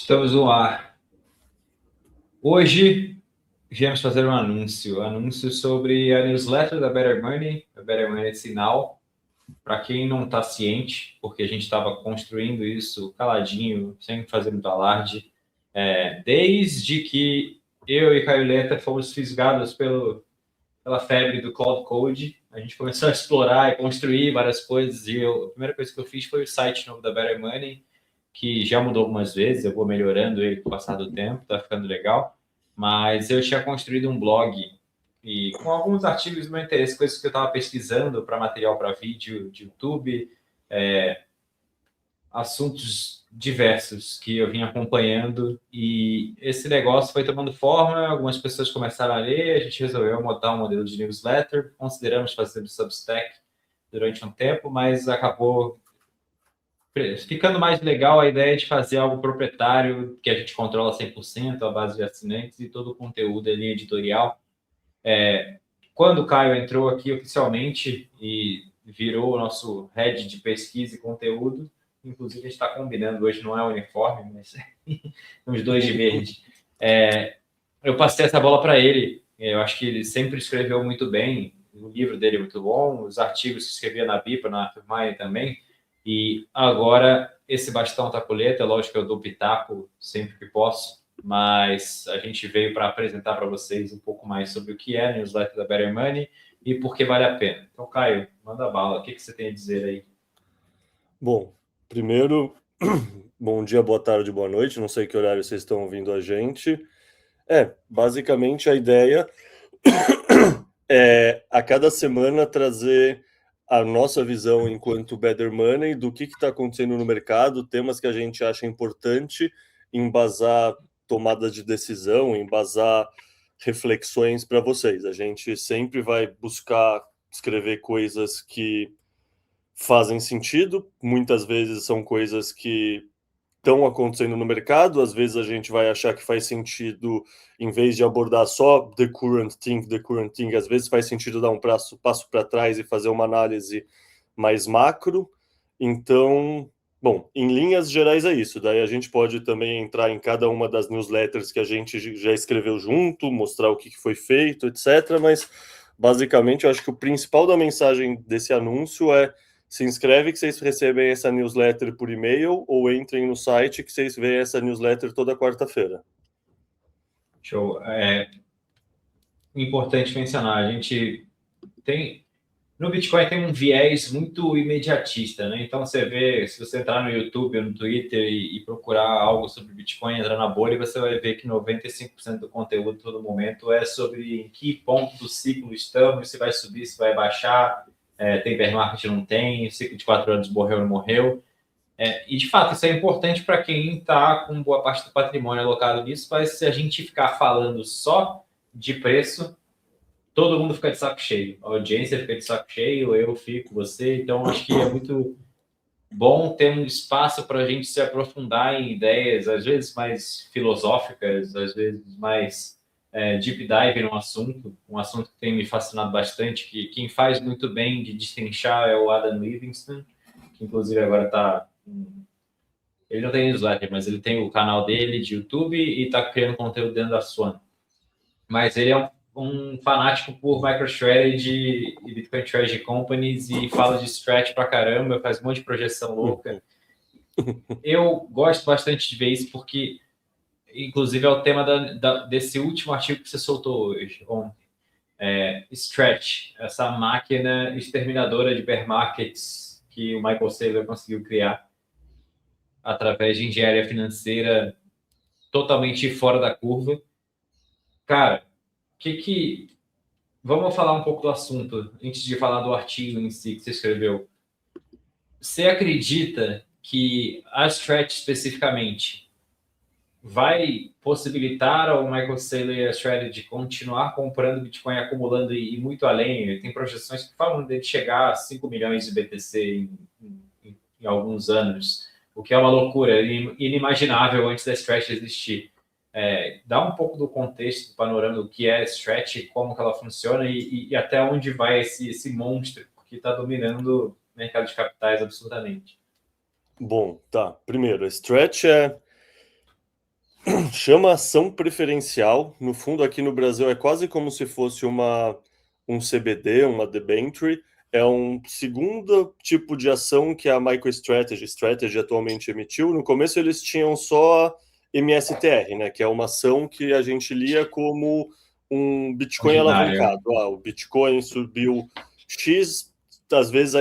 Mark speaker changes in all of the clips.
Speaker 1: Estamos no ar. Hoje viemos fazer um anúncio sobre a newsletter da Better Money, a Better Money Sinal. Para quem não está ciente, porque a gente estava construindo isso caladinho, sem fazer muito alarde, desde que eu e Caio Leta fomos fisgados pela febre do Cloud Code, a gente começou a explorar e construir várias coisas, e a primeira coisa que eu fiz foi o site novo da Better Money, que já mudou algumas vezes, eu vou melhorando ele com o passar do tempo, tá ficando legal. Mas eu tinha construído um blog e com alguns artigos do meu interesse, coisas que eu estava pesquisando para material para vídeo de YouTube, assuntos diversos que eu vinha acompanhando e esse negócio foi tomando forma, algumas pessoas começaram a ler, a gente resolveu montar um modelo de newsletter, consideramos fazer do Substack durante um tempo, mas acabou ficando mais legal a ideia de fazer algo proprietário, que a gente controla 100%, a base de assinantes e todo o conteúdo ali editorial. Quando o Caio entrou aqui oficialmente e virou o nosso head de pesquisa e conteúdo, inclusive a gente está combinando, hoje não é uniforme, mas os dois de verde. Eu passei essa bola para ele, eu acho que ele sempre escreveu muito bem, o livro dele é muito bom, os artigos que escrevia na BIPA, na Afirmai também, e agora esse bastão está colheita, é lógico que eu dou pitaco sempre que posso, mas a gente veio para apresentar para vocês um pouco mais sobre o que é a newsletter da Better Money e por que vale a pena. Então, Caio, manda bala, o que você tem a dizer aí?
Speaker 2: Bom, primeiro, bom dia, boa tarde, boa noite. Não sei que horário vocês estão ouvindo a gente. Basicamente a ideia é a cada semana trazer a nossa visão enquanto Better Money do que está acontecendo no mercado, temas que a gente acha importante, embasar tomadas de decisão, embasar reflexões para vocês. A gente sempre vai buscar escrever coisas que fazem sentido, muitas vezes são coisas que estão acontecendo no mercado, às vezes a gente vai achar que faz sentido, em vez de abordar só the current thing, às vezes faz sentido dar um passo para trás e fazer uma análise mais macro. Então, bom, em linhas gerais é isso. Daí a gente pode também entrar em cada uma das newsletters que a gente já escreveu junto, mostrar o que foi feito, etc. Mas, basicamente, eu acho que o principal da mensagem desse anúncio é: se inscreve que vocês recebem essa newsletter por e-mail ou entrem no site que vocês veem essa newsletter toda quarta-feira.
Speaker 1: Show. Importante mencionar, a gente tem no Bitcoin tem um viés muito imediatista, né? Então você vê, se você entrar no YouTube ou no Twitter e procurar algo sobre Bitcoin, entrar na bolha, você vai ver que 95% do conteúdo todo momento é sobre em que ponto do ciclo estamos, se vai subir, se vai baixar, tem bear market, não tem, o ciclo de 4 anos morreu ou não morreu. E de fato, isso é importante para quem está com boa parte do patrimônio alocado nisso, mas se a gente ficar falando só de preço, todo mundo fica de saco cheio. A audiência fica de saco cheio, eu fico, você. Então, acho que é muito bom ter um espaço para a gente se aprofundar em ideias, às vezes mais filosóficas, às vezes mais deep dive no assunto. Um assunto que tem me fascinado bastante, que quem faz muito bem de destrinchar é o Adam Livingston, que inclusive agora está... Ele não tem newsletter, mas ele tem o canal dele de YouTube e está criando conteúdo dentro da Swan. Mas ele é um fanático por MicroStrategy e Bitcoin Treasury Companies e fala de strat pra caramba, faz um monte de projeção louca. Eu gosto bastante de ver isso porque, inclusive, é o tema desse último artigo que você soltou hoje, ontem. Stretch, essa máquina exterminadora de bear markets que o Michael Saylor conseguiu criar através de engenharia financeira totalmente fora da curva. Cara, que vamos falar um pouco do assunto, antes de falar do artigo em si que você escreveu. Você acredita que a Stretch especificamente vai possibilitar ao Michael Saylor e a Strategy continuar comprando Bitcoin, acumulando e muito além? Tem projeções que falam dele chegar a 5 milhões de BTC em alguns anos, o que é uma loucura, inimaginável antes da Stretch existir. Dá um pouco do contexto, do panorama do que é Stretch, como que ela funciona e até onde vai esse monstro que está dominando o mercado de capitais absolutamente.
Speaker 2: Bom, tá. Primeiro, a Stretch Chama ação preferencial. No fundo, aqui no Brasil, é quase como se fosse um CBD, uma debenture. É um segundo tipo de ação que a MicroStrategy atualmente emitiu. No começo, eles tinham só MSTR, né, que é uma ação que a gente lia como um Bitcoin
Speaker 1: Ordinária.
Speaker 2: alavancado. O Bitcoin subiu X, às vezes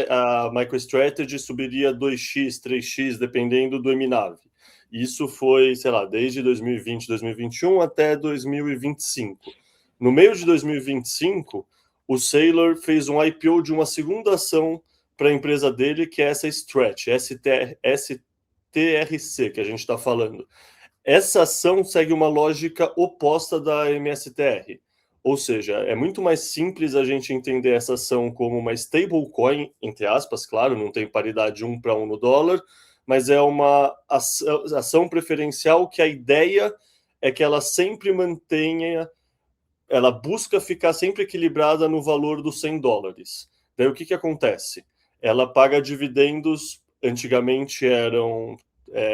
Speaker 2: a MicroStrategy subiria 2x, 3x, dependendo do MNAV. Isso foi, sei lá, desde 2020, 2021 até 2025. No meio de 2025, o Saylor fez um IPO de uma segunda ação para a empresa dele, que é essa Stretch, STRC, que a gente está falando. Essa ação segue uma lógica oposta da MSTR. Ou seja, é muito mais simples a gente entender essa ação como uma stablecoin, entre aspas, claro, não tem paridade 1 para 1 no dólar, mas é uma ação preferencial que a ideia é que ela sempre mantenha, ela busca ficar sempre equilibrada no valor dos $100. Daí o que acontece? Ela paga dividendos, antigamente eram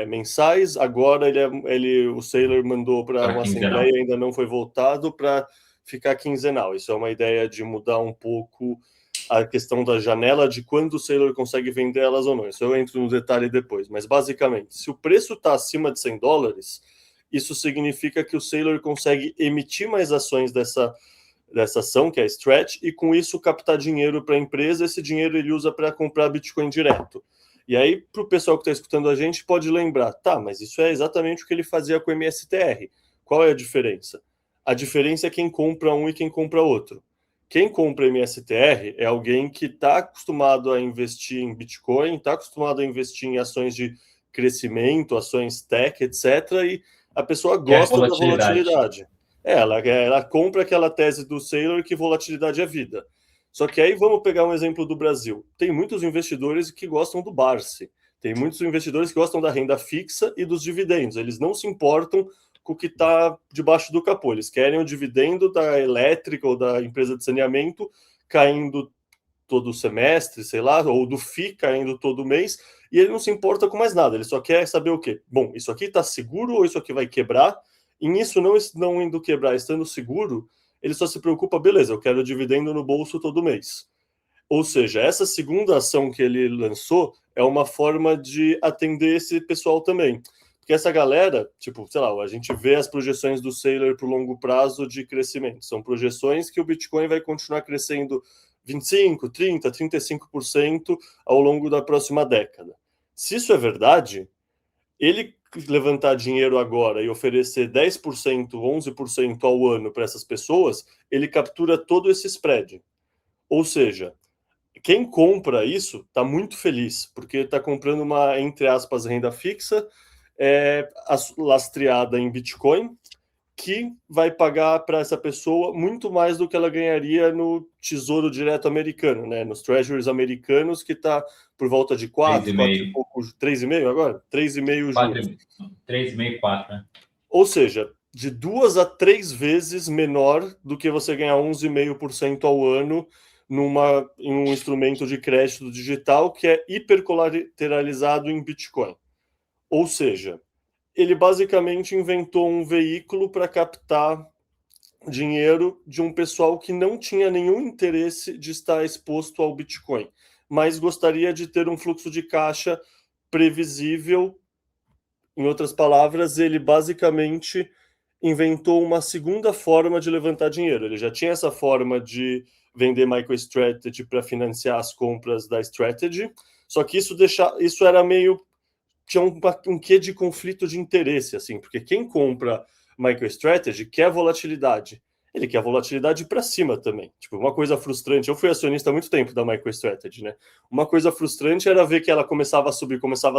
Speaker 2: mensais, agora o Saylor mandou para
Speaker 1: Para
Speaker 2: uma
Speaker 1: quinzenal.
Speaker 2: assembleia, ainda não foi votado, para ficar quinzenal. Isso é uma ideia de mudar um pouco a questão da janela de quando o Saylor consegue vender elas ou não. Isso eu entro no detalhe depois. Mas basicamente, se o preço está acima de $100, isso significa que o Saylor consegue emitir mais ações dessa ação, que é a Stretch, e com isso captar dinheiro para a empresa. Esse dinheiro ele usa para comprar Bitcoin direto. E aí, para o pessoal que está escutando a gente, pode lembrar, tá, mas isso é exatamente o que ele fazia com o MSTR. Qual é a diferença? A diferença é quem compra um e quem compra outro. Quem compra MSTR é alguém que está acostumado a investir em Bitcoin, está acostumado a investir em ações de crescimento, ações tech, etc. E a pessoa
Speaker 1: Que é
Speaker 2: gosta da
Speaker 1: volatilidade.
Speaker 2: volatilidade. Ela compra aquela tese do Saylor que volatilidade é vida. Só que aí vamos pegar um exemplo do Brasil. Tem muitos investidores que gostam do Barsi. Tem muitos investidores que gostam da renda fixa e dos dividendos. Eles não se importam com o que está debaixo do capô. Eles querem o dividendo da elétrica ou da empresa de saneamento caindo todo semestre, sei lá, ou do FII caindo todo mês, e ele não se importa com mais nada. Ele só quer saber o quê? Bom, isso aqui está seguro ou isso aqui vai quebrar? E nisso não indo quebrar, estando seguro, ele só se preocupa, beleza, eu quero dividendo no bolso todo mês. Ou seja, essa segunda ação que ele lançou é uma forma de atender esse pessoal também. Porque essa galera, tipo, sei lá, a gente vê as projeções do Saylor para o longo prazo de crescimento. São projeções que o Bitcoin vai continuar crescendo 25, 30, 35% ao longo da próxima década. Se isso é verdade, ele levantar dinheiro agora e oferecer 10%, 11% ao ano para essas pessoas, ele captura todo esse spread. Ou seja, quem compra isso está muito feliz, porque está comprando uma, entre aspas, renda fixa, lastreada em Bitcoin, que vai pagar para essa pessoa muito mais do que ela ganharia no Tesouro Direto americano, né? Nos Treasuries americanos, que está por volta de 4 e
Speaker 1: 3,5.
Speaker 2: pouco, 3,5 agora? 3,5 juros.
Speaker 1: 3,5, 4, né?
Speaker 2: Ou seja, de 2 a 3 vezes menor do que você ganhar 11,5% ao ano em um instrumento de crédito digital que é hipercolateralizado em Bitcoin. Ou seja, ele basicamente inventou um veículo para captar dinheiro de um pessoal que não tinha nenhum interesse de estar exposto ao Bitcoin, mas gostaria de ter um fluxo de caixa previsível. Em outras palavras, ele basicamente inventou uma segunda forma de levantar dinheiro. Ele já tinha essa forma de vender MicroStrategy para financiar as compras da Strategy, só que isso era meio tinha um quê de conflito de interesse, assim, porque quem compra MicroStrategy quer volatilidade. Ele quer volatilidade para cima também. Tipo, uma coisa frustrante, eu fui acionista há muito tempo da MicroStrategy, né? Uma coisa frustrante era ver que ela começava a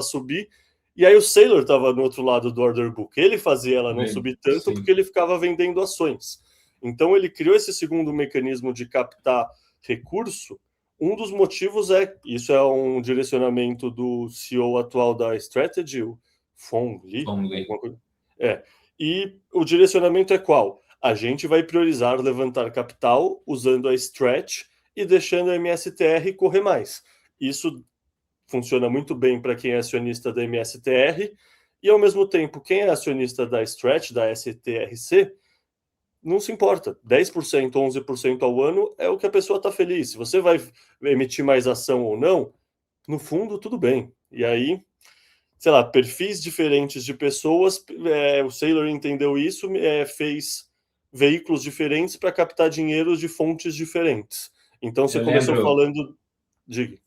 Speaker 2: subir, e aí o Saylor estava no outro lado do order book. Ele fazia ela não subir tanto
Speaker 1: Sim.
Speaker 2: porque ele ficava vendendo ações. Então ele criou esse segundo mecanismo de captar recurso. Um dos motivos isso é um direcionamento do CEO atual da Strategy, o Phong Li, alguma coisa. E o direcionamento é qual? A gente vai priorizar levantar capital usando a Stretch e deixando a MSTR correr mais. Isso funciona muito bem para quem é acionista da MSTR E, ao mesmo tempo, quem é acionista da Stretch, da STRC, não se importa. 10%, 11% ao ano é o que a pessoa está feliz. Se você vai emitir mais ação ou não, no fundo, tudo bem. E aí, sei lá, perfis diferentes de pessoas, o Saylor entendeu isso, fez veículos diferentes para captar dinheiro de fontes diferentes. Então, você começou falando... Diga.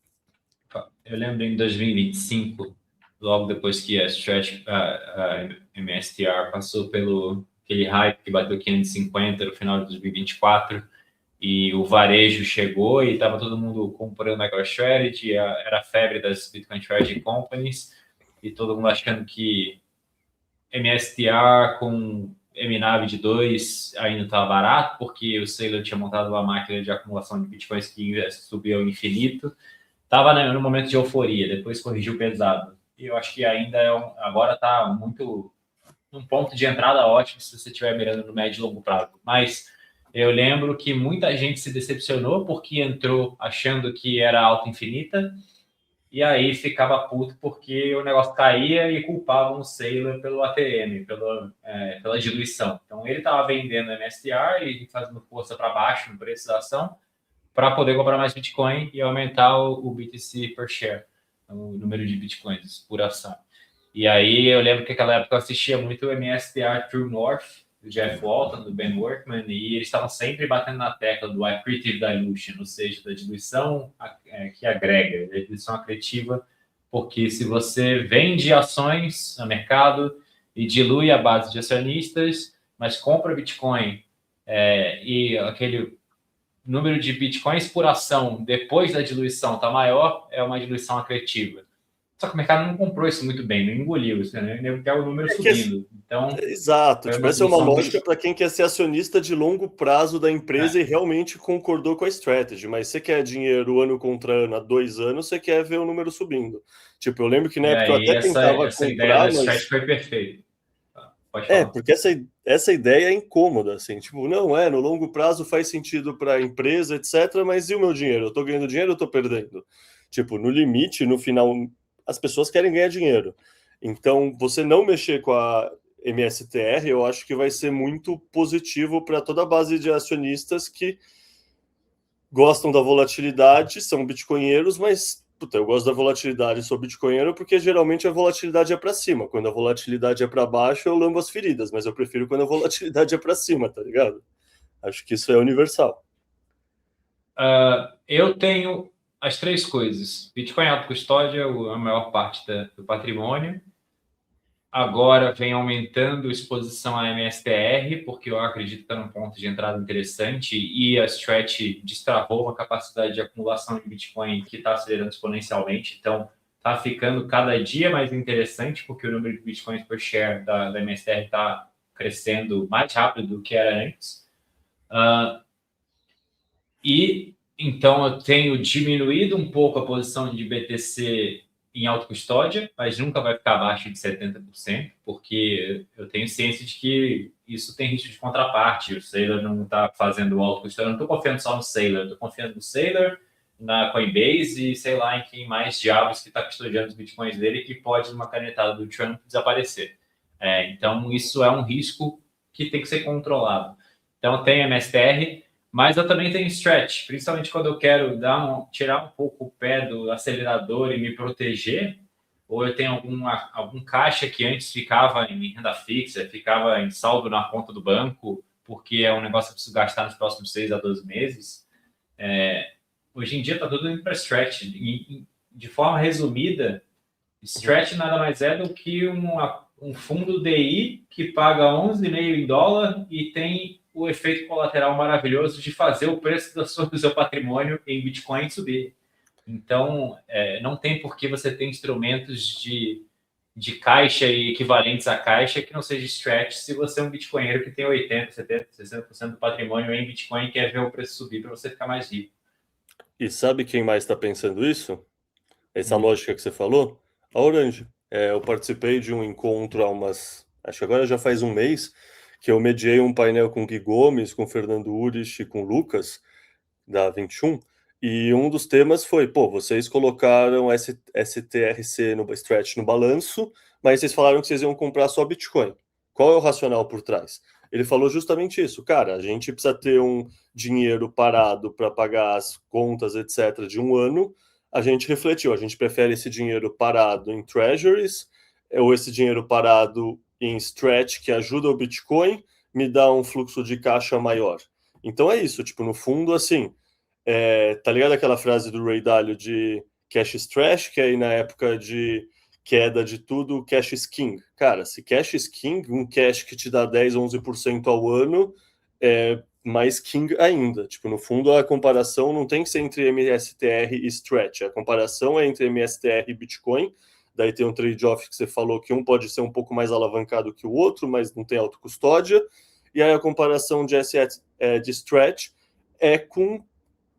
Speaker 1: Eu lembro em 2025, logo depois que a Stretch, a MSTR passou pelo aquele hype que bateu 550 no final de 2024, e o varejo chegou e estava todo mundo comprando MicroStrategy, era a febre das Bitcoin Treasury Companies, e todo mundo achando que MSTR com MNAV de 2 ainda estava barato, porque o Saylor tinha montado uma máquina de acumulação de Bitcoins que subiu ao infinito. Estava no momento de euforia, depois corrigiu pesado. E eu acho que ainda agora está muito um ponto de entrada ótimo se você estiver mirando no médio e longo prazo. Mas eu lembro que muita gente se decepcionou porque entrou achando que era alta infinita e aí ficava puto porque o negócio caía e culpavam o Saylor pelo ATM, pela diluição. Então ele estava vendendo MSTR e fazendo força para baixo no preço da ação para poder comprar mais Bitcoin e aumentar o BTC per share, o número de Bitcoins por ação. E aí eu lembro que naquela época eu assistia muito o MSTR True North, do Jeff Walton, do Ben Workman, e eles estavam sempre batendo na tecla do accretive dilution, ou seja, da diluição que agrega, da diluição acretiva, porque se você vende ações no mercado e dilui a base de acionistas, mas compra Bitcoin e aquele número de bitcoins por ação depois da diluição está maior, é uma diluição acretiva. Só que o mercado não comprou isso muito bem, não engoliu isso, né? Nem quer o número subindo. Então,
Speaker 2: exato, tipo, essa é uma lógica para quem quer ser acionista de longo prazo da empresa e realmente concordou com a strategy, mas você quer dinheiro ano contra ano, há 2 anos, você quer ver o número subindo. Tipo, eu lembro que na época eu até tentava
Speaker 1: essa
Speaker 2: comprar,
Speaker 1: ideia da strategy foi perfeita. Pode falar.
Speaker 2: Porque essa ideia é incômoda, assim, tipo, não no longo prazo faz sentido para a empresa, etc, mas e o meu dinheiro? Eu tô ganhando dinheiro ou eu tô perdendo? Tipo, no limite, no final, as pessoas querem ganhar dinheiro. Então, você não mexer com a MSTR, eu acho que vai ser muito positivo para toda a base de acionistas que gostam da volatilidade, são bitcoinheiros, mas puta, eu gosto da volatilidade, sou bitcoinheiro, porque geralmente a volatilidade é para cima. Quando a volatilidade é para baixo, eu lambo as feridas, mas eu prefiro quando a volatilidade é para cima, tá ligado? Acho que isso é universal.
Speaker 1: Eu tenho as 3 coisas. Bitcoin autocustódia, a maior parte do patrimônio. Agora vem aumentando a exposição à MSTR, porque eu acredito que está num ponto de entrada interessante e a Stretch destravou uma capacidade de acumulação de Bitcoin que está acelerando exponencialmente. Então, está ficando cada dia mais interessante, porque o número de Bitcoins per share da MSTR está crescendo mais rápido do que era antes. E então eu tenho diminuído um pouco a posição de BTC em autocustódia, mas nunca vai ficar abaixo de 70%, porque eu tenho ciência de que isso tem risco de contraparte. O Saylor não está fazendo autocustódia, não estou confiando só no Saylor, estou confiando no Saylor, na Coinbase e sei lá em quem mais diabos que está custodiando os bitcoins dele que pode, numa canetada do Trump, desaparecer. Então, isso é um risco que tem que ser controlado. Então, tem MSTR, mas eu também tenho stretch, principalmente quando eu quero tirar um pouco o pé do acelerador e me proteger, ou eu tenho algum caixa que antes ficava em renda fixa, ficava em saldo na conta do banco, porque é um negócio que eu preciso gastar nos próximos 6 a 12 meses. Hoje em dia está tudo indo para stretch. De forma resumida, stretch nada mais é do que um fundo DI que paga 11,5 em dólar e tem o efeito colateral maravilhoso de fazer o preço do seu patrimônio em Bitcoin subir. Então, não tem por que você ter instrumentos de caixa e equivalentes à caixa que não seja stretch se você é um bitcoinheiro que tem 80%, 70%, 60% do patrimônio em Bitcoin e quer ver o preço subir para você ficar mais rico.
Speaker 2: E sabe quem mais está pensando isso? Essa lógica que você falou? A Orange. Eu participei de um encontro acho que agora já faz um mês, que eu mediei um painel com o Gui Gomes, com o Fernando Urich e com o Lucas, da 21, e um dos temas foi, vocês colocaram STRC no Stretch no balanço, mas vocês falaram que vocês iam comprar só Bitcoin. Qual é o racional por trás? Ele falou justamente isso. Cara, a gente precisa ter um dinheiro parado para pagar as contas, etc., de um ano. A gente refletiu, a gente prefere esse dinheiro parado em treasuries ou esse dinheiro parado em stretch, que ajuda o Bitcoin, me dá um fluxo de caixa maior. Então é isso, tipo, no fundo, assim, tá ligado aquela frase do Ray Dalio de cash is trash, que aí na época de queda de tudo, cash is king. Cara, se cash is king, um cash que te dá 10, 11% ao ano, é mais king ainda. Tipo, no fundo, a comparação não tem que ser entre MSTR e Stretch. A comparação é entre MSTR e Bitcoin. Daí tem um trade-off que você falou que um pode ser um pouco mais alavancado que o outro, mas não tem autocustódia. E aí a comparação de de Stretch é com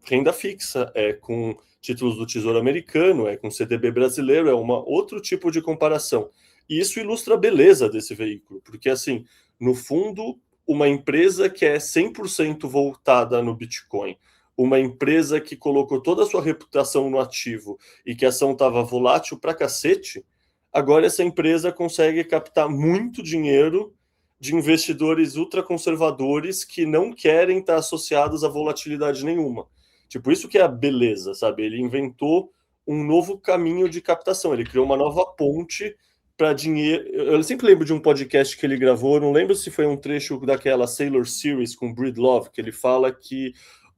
Speaker 2: renda fixa, é com títulos do Tesouro Americano, é com CDB brasileiro, é outro tipo de comparação. E isso ilustra a beleza desse veículo, porque, assim, no fundo, uma empresa que é 100% voltada no Bitcoin, uma empresa que colocou toda a sua reputação no ativo e que a ação estava volátil pra cacete, agora essa empresa consegue captar muito dinheiro de investidores ultraconservadores que não querem estar associados a volatilidade nenhuma. Tipo, isso que é a beleza, sabe? Ele inventou um novo caminho de captação, ele criou uma nova ponte para dinheiro. Eu sempre lembro de um podcast que ele gravou, não lembro se foi um trecho daquela Sailor Series com Breedlove, que ele fala que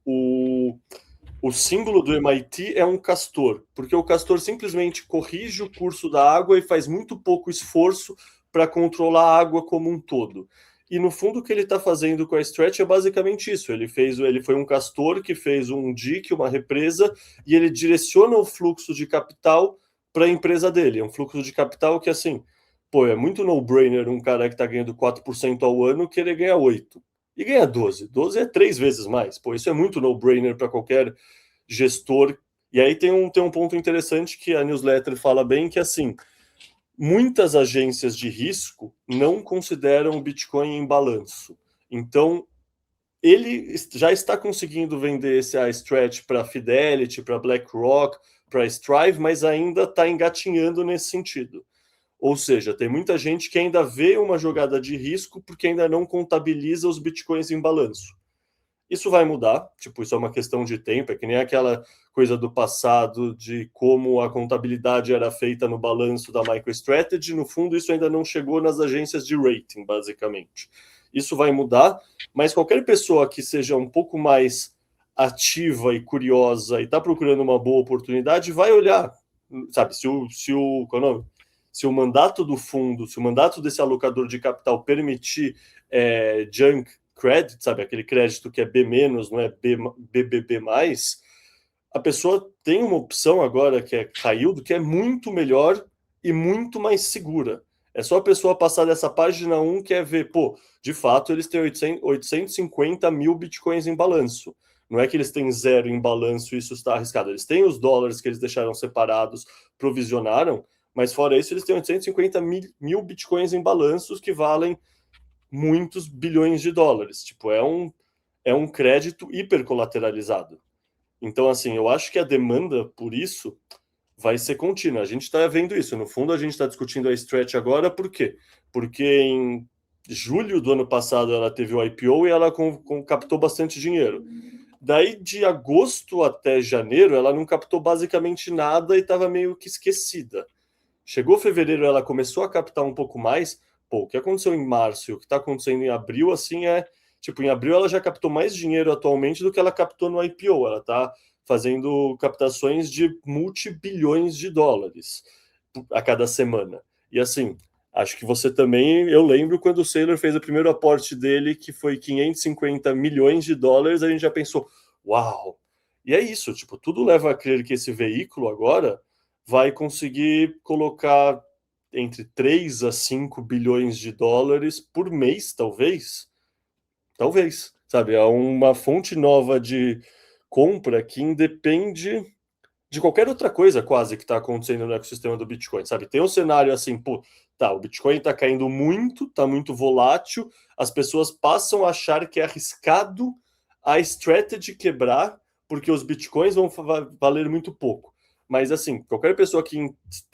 Speaker 2: o símbolo do MIT é um castor, porque o castor simplesmente corrige o curso da água e faz muito pouco esforço para controlar a água como um todo. E no fundo o que ele está fazendo com a Stretch é basicamente isso. Ele foi um castor que fez um dique, uma represa, e ele direciona o fluxo de capital para a empresa dele. É um fluxo de capital que, assim, pô, é muito no-brainer um cara que está ganhando 4% ao ano que ele ganha 8%. E ganha 12%. 12% é 3 vezes mais. Pô, isso é muito no-brainer para qualquer gestor. E aí tem um ponto interessante que a newsletter fala bem, que assim, muitas agências de risco não consideram o Bitcoin em balanço. Então, ele já está conseguindo vender esse Stretch para Fidelity, para BlackRock, para Strive, mas ainda está engatinhando nesse sentido. Ou seja, tem muita gente que ainda vê uma jogada de risco porque ainda não contabiliza os Bitcoins em balanço. Isso vai mudar, tipo, isso é uma questão de tempo, é que nem aquela coisa do passado de como a contabilidade era feita no balanço da MicroStrategy, no fundo isso ainda não chegou nas agências de rating, basicamente. Isso vai mudar, mas qualquer pessoa que seja um pouco mais ativa e curiosa e está procurando uma boa oportunidade, vai olhar, sabe, se o mandato do fundo, se o mandato desse alocador de capital permitir junk credit, sabe, aquele crédito que é B-, não é BBB+, a pessoa tem uma opção agora que é high yield, que é muito melhor e muito mais segura. É só a pessoa passar dessa página 1 que é ver, pô, de fato eles têm 850 mil bitcoins em balanço. Não é que eles têm 0 em balanço e isso está arriscado. Eles têm os dólares que eles deixaram separados, provisionaram, mas fora isso eles têm 850 mil bitcoins em balanços que valem muitos bilhões de dólares. Tipo, é um crédito hipercolateralizado. Então, assim, eu acho que a demanda por isso vai ser contínua. A gente está vendo isso. No fundo, a gente está discutindo a Stretch agora, por quê? Porque em julho do ano passado ela teve o IPO e ela captou bastante dinheiro. Daí, de agosto até janeiro, ela não captou basicamente nada e estava meio que esquecida. Chegou fevereiro, ela começou a captar um pouco mais. Pô, o que aconteceu em março e o que está acontecendo em abril, assim, tipo, em abril ela já captou mais dinheiro atualmente do que ela captou no IPO. Ela está fazendo captações de multibilhões de dólares a cada semana. E assim, acho que você também, eu lembro quando o Saylor fez o primeiro aporte dele, que foi 550 milhões de dólares, a gente já pensou, uau! E é isso, tipo, tudo leva a crer que esse veículo agora vai conseguir colocar entre 3 a 5 bilhões de dólares por mês, talvez. Talvez, sabe? É uma fonte nova de compra que independe de qualquer outra coisa quase que está acontecendo no ecossistema do Bitcoin, sabe? Tem um cenário assim, pô, tá, o Bitcoin está caindo muito, está muito volátil, as pessoas passam a achar que é arriscado a strategy quebrar porque os Bitcoins vão valer muito pouco. Mas, assim, qualquer pessoa que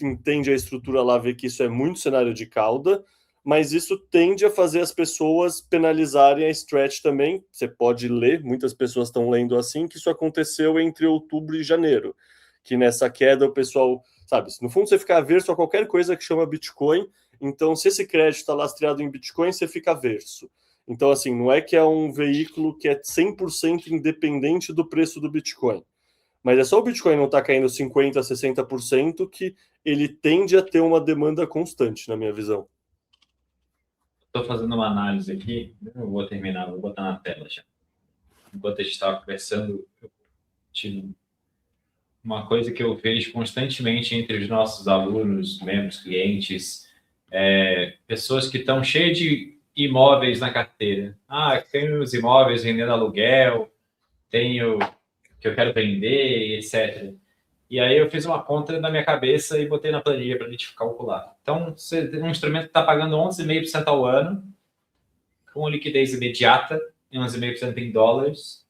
Speaker 2: entende a estrutura lá vê que isso é muito cenário de cauda, mas isso tende a fazer as pessoas penalizarem a Stretch também. Você pode ler, muitas pessoas estão lendo assim, que isso aconteceu entre outubro e janeiro, que nessa queda o pessoal, sabe, no fundo você fica averso a qualquer coisa que chama Bitcoin, então se esse crédito está lastreado em Bitcoin, você fica averso. Então, assim, não é que é um veículo que é 100% independente do preço do Bitcoin, mas é só o Bitcoin não estar caindo 50%, 60% que ele tende a ter uma demanda constante, na minha visão.
Speaker 1: Estou fazendo uma análise aqui, eu vou terminar, vou botar na tela já. Enquanto a gente estava conversando, eu tive uma coisa que eu vejo constantemente entre os nossos alunos, membros, clientes, pessoas que estão cheias de imóveis na carteira. Ah, tenho os imóveis vendendo aluguel, tenho que eu quero vender, etc. E aí eu fiz uma conta na minha cabeça e botei na planilha para a gente calcular. Então, você tem um instrumento que está pagando 11,5% ao ano, com liquidez imediata, e 11,5% em dólares,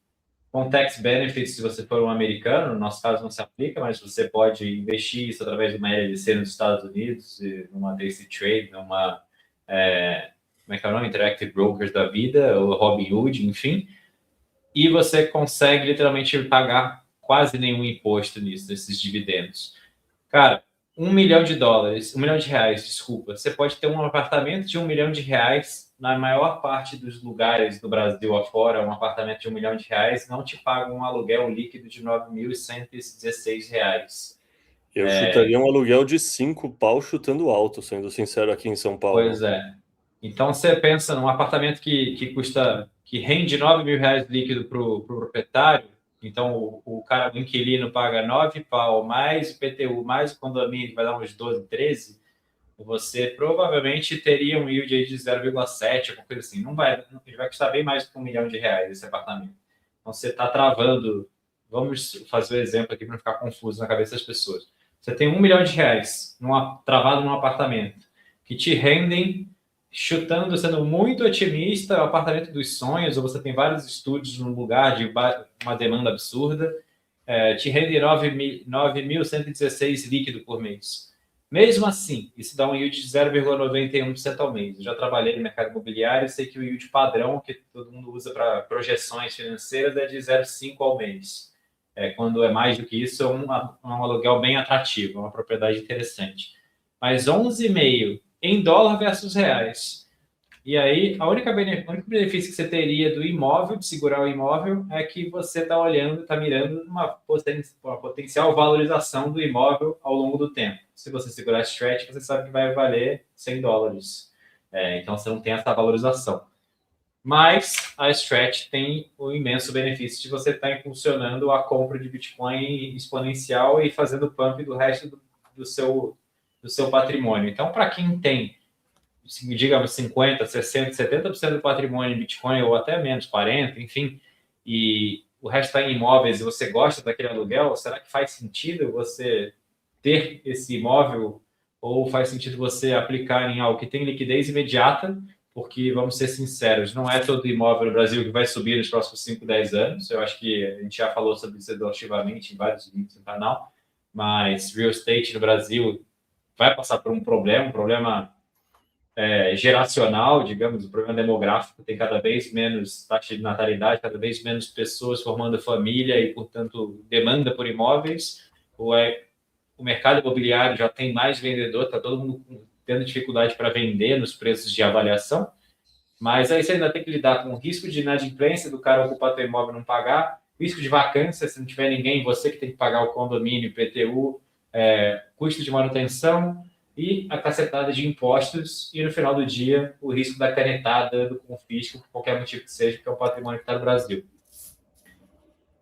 Speaker 1: com tax benefits se você for um americano, no nosso caso não se aplica, mas você pode investir isso através de uma LLC nos Estados Unidos, numa Daisy Trade, numa, como é que é o nome? Interactive Brokers da vida, ou Robinhood, enfim, e você consegue literalmente pagar quase nenhum imposto nisso, desses dividendos. Cara, $1 milhão, $1 milhão, desculpa, você pode ter um apartamento de $1 milhão na maior parte dos lugares do Brasil afora, um apartamento de $1 milhão não te paga um aluguel líquido de R$ 9.116.
Speaker 2: Eu chutaria um aluguel de 5 pau chutando alto, sendo sincero, aqui em São Paulo.
Speaker 1: Pois é. Então você pensa num apartamento que rende R$ 9.000 líquido para o proprietário. Então o cara, o inquilino paga 9 pau mais o PTU mais o condomínio, que vai dar uns 12, 13. Você provavelmente teria um yield aí de 0,7, alguma coisa assim. Não vai, ele vai custar bem mais do que R$ 1 milhão esse apartamento. Então você está travando. Vamos fazer o exemplo aqui para não ficar confuso na cabeça das pessoas. Você tem R$ 1 milhão travado num apartamento que te rendem, chutando, sendo muito otimista, o apartamento dos sonhos, ou você tem vários estúdios num lugar de uma demanda absurda, te rende 9.116 líquido por mês. Mesmo assim, isso dá um yield de 0,91% ao mês. Eu já trabalhei no mercado imobiliário e sei que o yield padrão, que todo mundo usa para projeções financeiras, é de 0,5% ao mês. Quando é mais do que isso, é um aluguel bem atrativo, é uma propriedade interessante. Mas 11,5% em dólar versus reais. E aí, o único benefício que você teria do imóvel, de segurar o imóvel, é que você está olhando, está mirando uma potencial valorização do imóvel ao longo do tempo. Se você segurar a Stretch, você sabe que vai valer $100. Então, você não tem essa valorização. Mas a Stretch tem o imenso benefício de você estar impulsionando a compra de Bitcoin exponencial e fazendo pump do resto do seu patrimônio. Então, para quem tem, digamos, 50%, 60%, 70% do patrimônio em Bitcoin, ou até menos, 40%, enfim, e o resto está em imóveis e você gosta daquele aluguel, será que faz sentido você ter esse imóvel ou faz sentido você aplicar em algo que tem liquidez imediata? Porque, vamos ser sinceros, não é todo imóvel no Brasil que vai subir nos próximos 5, 10 anos. Eu acho que a gente já falou sobre isso exaustivamente em vários vídeos no canal, mas real estate no Brasil vai passar por um problema geracional, digamos, um problema demográfico. Tem cada vez menos taxa de natalidade, cada vez menos pessoas formando família e, portanto, demanda por imóveis. O mercado imobiliário já tem mais vendedor, está todo mundo tendo dificuldade para vender nos preços de avaliação, mas aí você ainda tem que lidar com o risco de inadimplência do cara ocupar teu imóvel e não pagar, risco de vacância se não tiver ninguém, você que tem que pagar o condomínio, PTU, custo de manutenção e a cacetada de impostos, e no final do dia o risco da canetada do confisco, por qualquer motivo que seja, porque é um patrimônio que está no Brasil.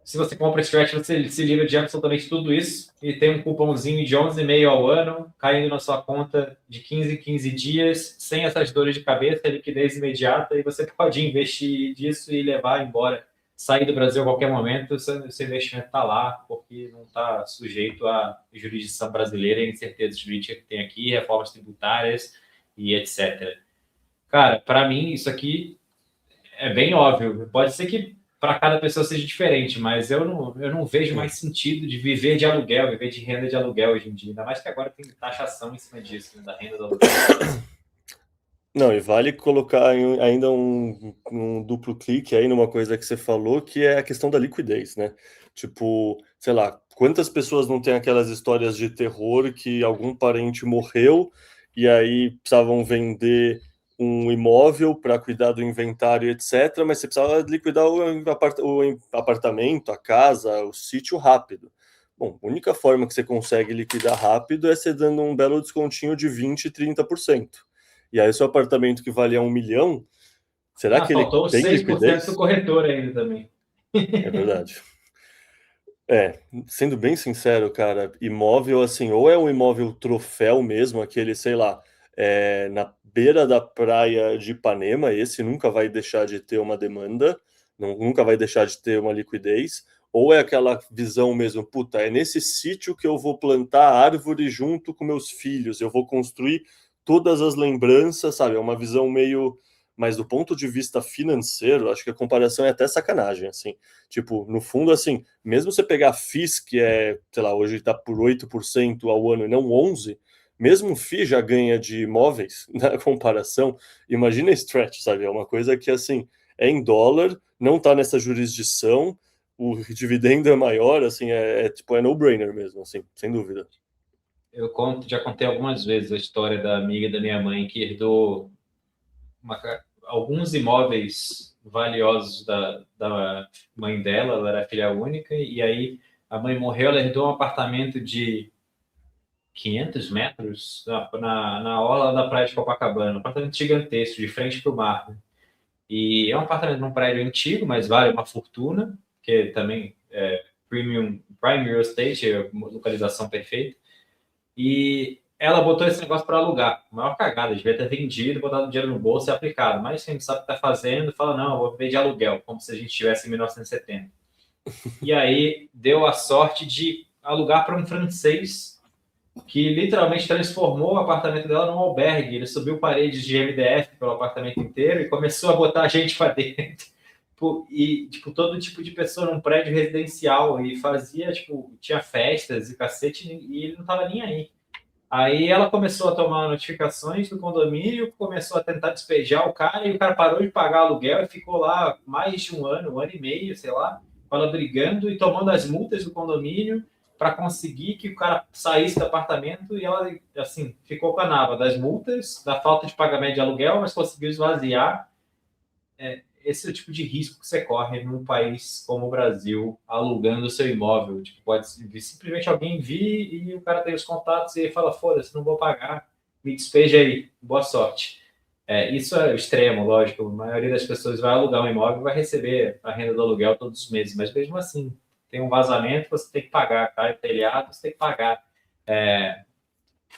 Speaker 1: Se você compra Stretch, você se livra de absolutamente tudo isso e tem um cupomzinho de 11,5 ao ano caindo na sua conta de 15 em 15 dias, sem essas dores de cabeça, liquidez imediata, e você pode investir disso e levar embora, sair do Brasil a qualquer momento, seu investimento está lá, porque não está sujeito à jurisdição brasileira e incerteza jurídica que tem aqui, reformas tributárias e etc. Cara, para mim, isso aqui é bem óbvio. Pode ser que para cada pessoa seja diferente, mas eu não vejo mais sentido de viver de aluguel, viver de renda de aluguel hoje em dia, ainda mais que agora tem taxação em cima disso, né, da renda do aluguel.
Speaker 2: Não, e vale colocar ainda um duplo clique aí numa coisa que você falou, que é a questão da liquidez, né? Tipo, sei lá, quantas pessoas não têm aquelas histórias de terror que algum parente morreu e aí precisavam vender um imóvel para cuidar do inventário, etc., mas você precisava liquidar o apartamento, a casa, o sítio rápido. Bom, a única forma que você consegue liquidar rápido é você dando um belo descontinho de 20, 30%. E aí, seu apartamento que valia 1 milhão, será
Speaker 1: Ah,
Speaker 2: que ele
Speaker 1: faltou os
Speaker 2: tem
Speaker 1: 6% do
Speaker 2: liquidez?
Speaker 1: corretor ainda também.
Speaker 2: É verdade. É, sendo bem sincero, cara, imóvel assim, ou é um imóvel troféu mesmo, aquele, sei lá, na beira da praia de Ipanema, esse nunca vai deixar de ter uma demanda, nunca vai deixar de ter uma liquidez, ou é aquela visão mesmo, puta, é nesse sítio que eu vou plantar árvore junto com meus filhos, eu vou construir todas as lembranças, sabe? É uma visão meio. Mas do ponto de vista financeiro, acho que a comparação é até sacanagem, assim. Tipo, no fundo, assim, mesmo você pegar a FIIs, que é, sei lá, hoje está por 8% ao ano e não 11%, mesmo o FII já ganha de imóveis na comparação. Imagina a Stretch, sabe? É uma coisa que, assim, é em dólar, não está nessa jurisdição, o dividendo é maior, assim, tipo, é no-brainer mesmo, assim, sem dúvida.
Speaker 1: Já contei algumas vezes a história da amiga da minha mãe que herdou alguns imóveis valiosos da mãe dela, ela era filha única, e aí a mãe morreu, ela herdou um apartamento de 500 metros na orla da praia de Copacabana, um apartamento gigantesco, de frente para o mar, né? E é um apartamento num prédio antigo, mas vale uma fortuna, que também é prime real estate, é localização perfeita. E ela botou esse negócio para alugar. Maior cagada, devia ter vendido, botado dinheiro no bolso e aplicado. Mas quem sabe o que está fazendo, fala, não, eu vou viver de aluguel, como se a gente estivesse em 1970. E aí deu a sorte de alugar para um francês que literalmente transformou o apartamento dela num albergue. Ele subiu paredes de MDF pelo apartamento inteiro e começou a botar gente para dentro. E, tipo, todo tipo de pessoa num prédio residencial. E fazia, tipo, tinha festas e cacete, e ele não tava nem aí. Aí ela começou a tomar notificações do condomínio, começou a tentar despejar o cara, e o cara parou de pagar aluguel e ficou lá mais de um ano e meio, sei lá, com ela brigando e tomando as multas do condomínio para conseguir que o cara saísse do apartamento, e ela, assim, ficou com a nava das multas, da falta de pagamento de aluguel, mas conseguiu esvaziar. Esse é o tipo de risco que você corre num país como o Brasil, alugando o seu imóvel. Tipo, pode simplesmente alguém vir e o cara tem os contatos e fala, foda-se, não vou pagar, me despeja aí, boa sorte. Isso é extremo, lógico. A maioria das pessoas vai alugar um imóvel e vai receber a renda do aluguel todos os meses, mas mesmo assim, tem um vazamento, você tem que pagar, cai o telhado, você tem que pagar.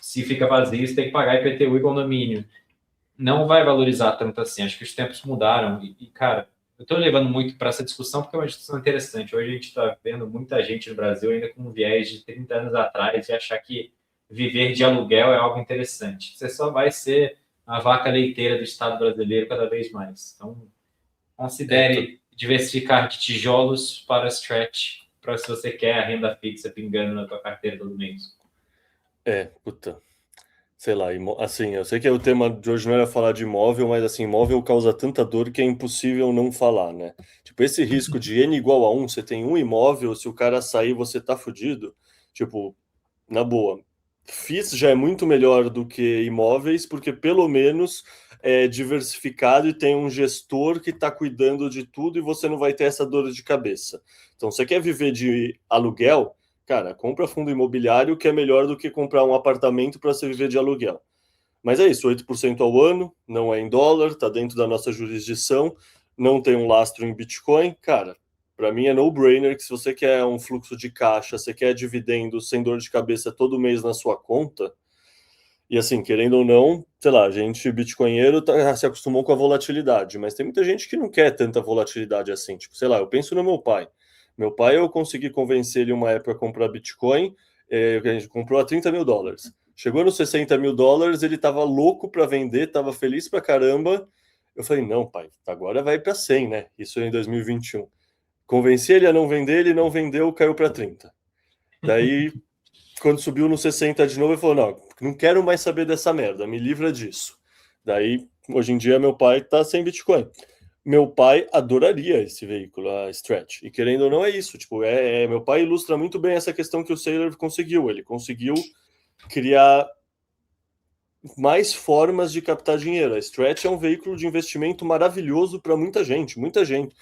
Speaker 1: Se fica vazio, você tem que pagar IPTU e condomínio. Não vai valorizar tanto assim. Acho que os tempos mudaram. Cara, eu estou levando muito para essa discussão porque é uma discussão interessante. Hoje a gente está vendo muita gente no Brasil ainda com um viés de 30 anos atrás e achar que viver de aluguel é algo interessante. Você só vai ser a vaca leiteira do Estado brasileiro cada vez mais. Então, considere diversificar de tijolos para stretch, para se você quer a renda fixa pingando na tua carteira todo mês.
Speaker 2: Puta. Sei lá, assim, eu sei que o tema de hoje não era falar de imóvel, mas assim, imóvel causa tanta dor que é impossível não falar, né? Tipo, esse risco de N igual a 1, você tem um imóvel, se o cara sair, você tá fudido. Tipo, na boa. FIIs já é muito melhor do que imóveis, porque pelo menos é diversificado e tem um gestor que está cuidando de tudo e você não vai ter essa dor de cabeça. Então, você quer viver de aluguel? Cara, compra fundo imobiliário que é melhor do que comprar um apartamento para você viver de aluguel. Mas é isso, 8% ao ano, não é em dólar, está dentro da nossa jurisdição, não tem um lastro em Bitcoin. Cara, para mim é no-brainer que se você quer um fluxo de caixa, você quer dividendo sem dor de cabeça todo mês na sua conta, e assim, querendo ou não, sei lá, a gente bitcoinheiro se acostumou com a volatilidade, mas tem muita gente que não quer tanta volatilidade assim. Tipo, sei lá, eu penso no meu pai. Meu pai, eu consegui convencer ele uma época a comprar Bitcoin, a gente comprou a US$ 30 mil. Chegou nos US$ 60 mil, ele tava louco para vender, tava feliz pra caramba. Eu falei, não, pai, agora vai para 100, né? Isso em 2021. Convenci ele a não vender, ele não vendeu, caiu para 30. Daí, quando subiu no 60 de novo, ele falou, não quero mais saber dessa merda, me livra disso. Daí, hoje em dia, meu pai tá sem Bitcoin. Meu pai adoraria esse veículo, a Stretch. E querendo ou não, é isso. Tipo, meu pai ilustra muito bem essa questão que o Saylor conseguiu. Ele conseguiu criar mais formas de captar dinheiro. A Stretch é um veículo de investimento maravilhoso para muita gente, muita gente.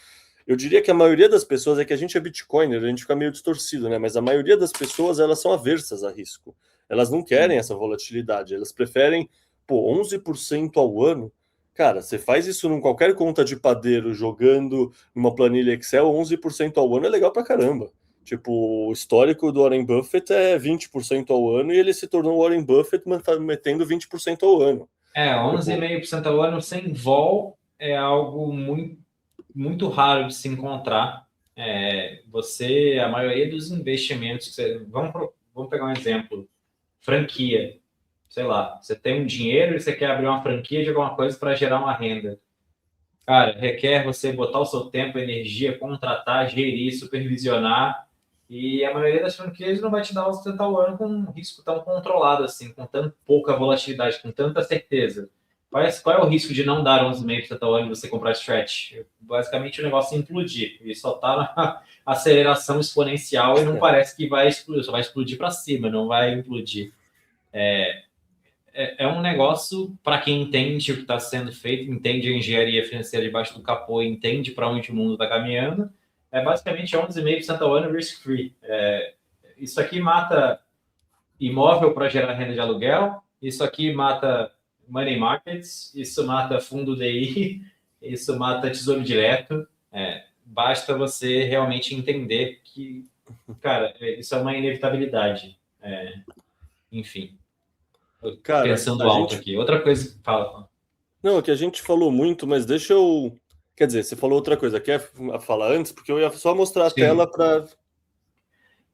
Speaker 2: Eu diria que a maioria das pessoas, é que a gente é Bitcoiner, a gente fica meio distorcido, né? Mas a maioria das pessoas, elas são aversas a risco. Elas não querem essa volatilidade, elas preferem, 11% ao ano. Cara, você faz isso em qualquer conta de padeiro, jogando numa planilha Excel, 11% ao ano é legal pra caramba. Tipo, o histórico do Warren Buffett é 20% ao ano e ele se tornou Warren Buffett metendo 20% ao ano.
Speaker 1: 11,5% ao ano sem vol é algo muito, muito raro de se encontrar. A maioria dos investimentos, vamos pegar um exemplo, franquia. Sei lá, você tem um dinheiro e você quer abrir uma franquia de alguma coisa para gerar uma renda. Cara, requer você botar o seu tempo, energia, contratar, gerir, supervisionar. E a maioria das franquias não vai te dar o sustentar o ano com um risco tão controlado assim, com tão pouca volatilidade, com tanta certeza. Qual é o risco de não dar 11,5% ao ano e você comprar stretch? Basicamente o negócio é implodir. E só está na aceleração exponencial e não parece que vai explodir, só vai explodir para cima, não vai implodir. É um negócio para quem entende o que está sendo feito, entende a engenharia financeira debaixo do capô, entende para onde o mundo está caminhando. É basicamente 11,5% ao ano risk-free. Isso aqui mata imóvel para gerar renda de aluguel, isso aqui mata money markets, isso mata fundo DI, isso mata tesouro direto. Basta você realmente entender que, cara, isso é uma inevitabilidade. Enfim.
Speaker 2: Cara,
Speaker 1: Pensando alto aqui. Outra coisa, fala.
Speaker 2: Não, é que a gente falou muito, mas deixa eu. Quer dizer, você falou outra coisa. Quer falar antes? Porque eu ia só mostrar a tela
Speaker 1: Sim.
Speaker 2: para.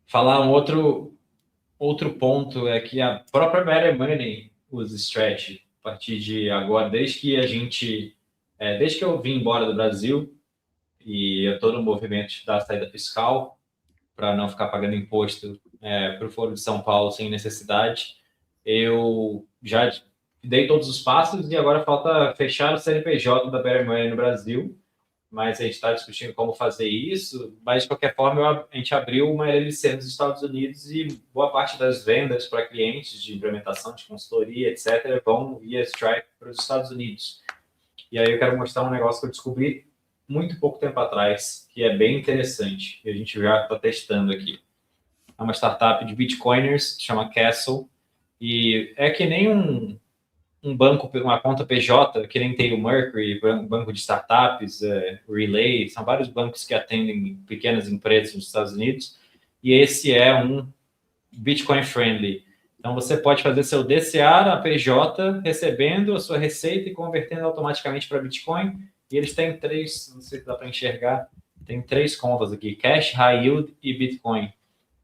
Speaker 1: Falar um outro ponto é que a própria Better Money usa Stretch a partir de agora, desde que eu vim embora do Brasil e eu estou no movimento da saída fiscal para não ficar pagando imposto para o Foro de São Paulo sem necessidade, eu já dei todos os passos e agora falta fechar o CNPJ da Better Money no Brasil, mas a gente está discutindo como fazer isso. Mas, de qualquer forma, a gente abriu uma LLC nos Estados Unidos e boa parte das vendas para clientes de implementação, de consultoria, etc., vão via Stripe para os Estados Unidos. E aí eu quero mostrar um negócio que eu descobri muito pouco tempo atrás, que é bem interessante, e a gente já está testando aqui. É uma startup de Bitcoiners, chama Castle, e é que nem um banco, uma conta PJ, que nem tem o Mercury, banco de startups, Relay, são vários bancos que atendem pequenas empresas nos Estados Unidos, e esse é um Bitcoin friendly. Então você pode fazer seu DCA na PJ, recebendo a sua receita e convertendo automaticamente para Bitcoin. E eles têm três, não sei se dá para enxergar, tem três contas aqui: Cash, High Yield e Bitcoin.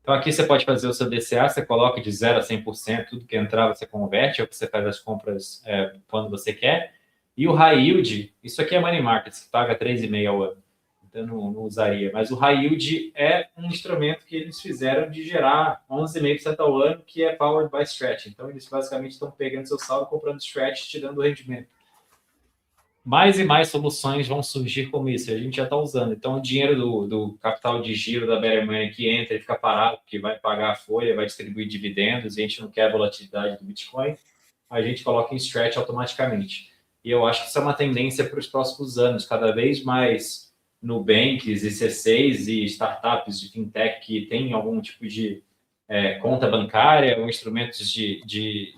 Speaker 1: Então aqui você pode fazer o seu DCA, você coloca de 0 a 100%, tudo que entrar você converte, ou você faz as compras quando você quer. E o High Yield, isso aqui é Money Markets, que paga 3,5% ao ano. Então não usaria. Mas o High Yield é um instrumento que eles fizeram de gerar 11,5% ao ano, que é Powered by Stretch. Então eles basicamente estão pegando seu saldo, comprando Stretch, te dando rendimento. Mais e mais soluções vão surgir como isso, a gente já está usando. Então, o dinheiro do capital de giro da Better Money que entra e fica parado, que vai pagar a folha, vai distribuir dividendos, e a gente não quer a volatilidade do Bitcoin, a gente coloca em Stretch automaticamente. E eu acho que isso é uma tendência para os próximos anos, cada vez mais Nubanks e C6 e startups de fintech que têm algum tipo de conta bancária ou instrumentos de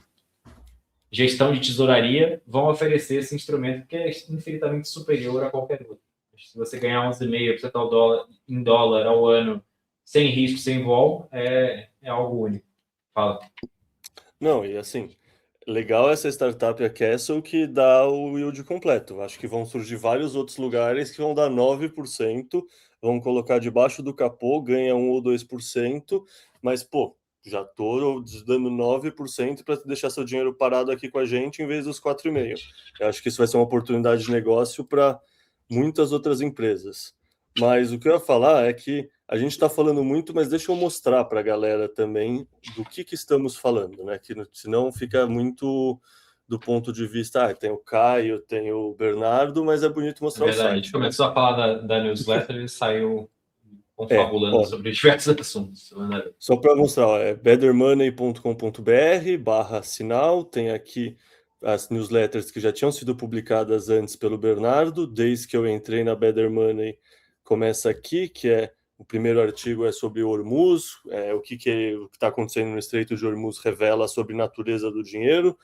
Speaker 1: gestão de tesouraria vão oferecer esse instrumento que é infinitamente superior a qualquer outro. Se você ganhar 11,5% em dólar ao ano, sem risco, sem vol, é algo único. Fala.
Speaker 2: Não, e assim, legal essa startup a Castle que dá o yield completo. Acho que vão surgir vários outros lugares que vão dar 9%, vão colocar debaixo do capô, ganha 1 ou 2%, mas, já tô dando 9% para deixar seu dinheiro parado aqui com a gente em vez dos 4,5%. Eu acho que isso vai ser uma oportunidade de negócio para muitas outras empresas. Mas o que eu ia falar é que a gente está falando muito, mas deixa eu mostrar para a galera também do que estamos falando, né? Que senão fica muito do ponto de vista, tem o Caio, tem o Bernardo, mas é bonito
Speaker 1: É
Speaker 2: mostrar o
Speaker 1: verdade, a gente
Speaker 2: site, né?
Speaker 1: começou a falar da newsletter e saiu confabulando
Speaker 2: Ó,
Speaker 1: sobre diversos assuntos.
Speaker 2: só para mostrar, ó, é bettermoney.com.br/sinal, tem aqui as newsletters que já tinham sido publicadas antes pelo Bernardo, desde que eu entrei na Better Money, começa aqui, que é o primeiro artigo é sobre Hormuz, o que está acontecendo no Estreito de Hormuz revela sobre a natureza do dinheiro,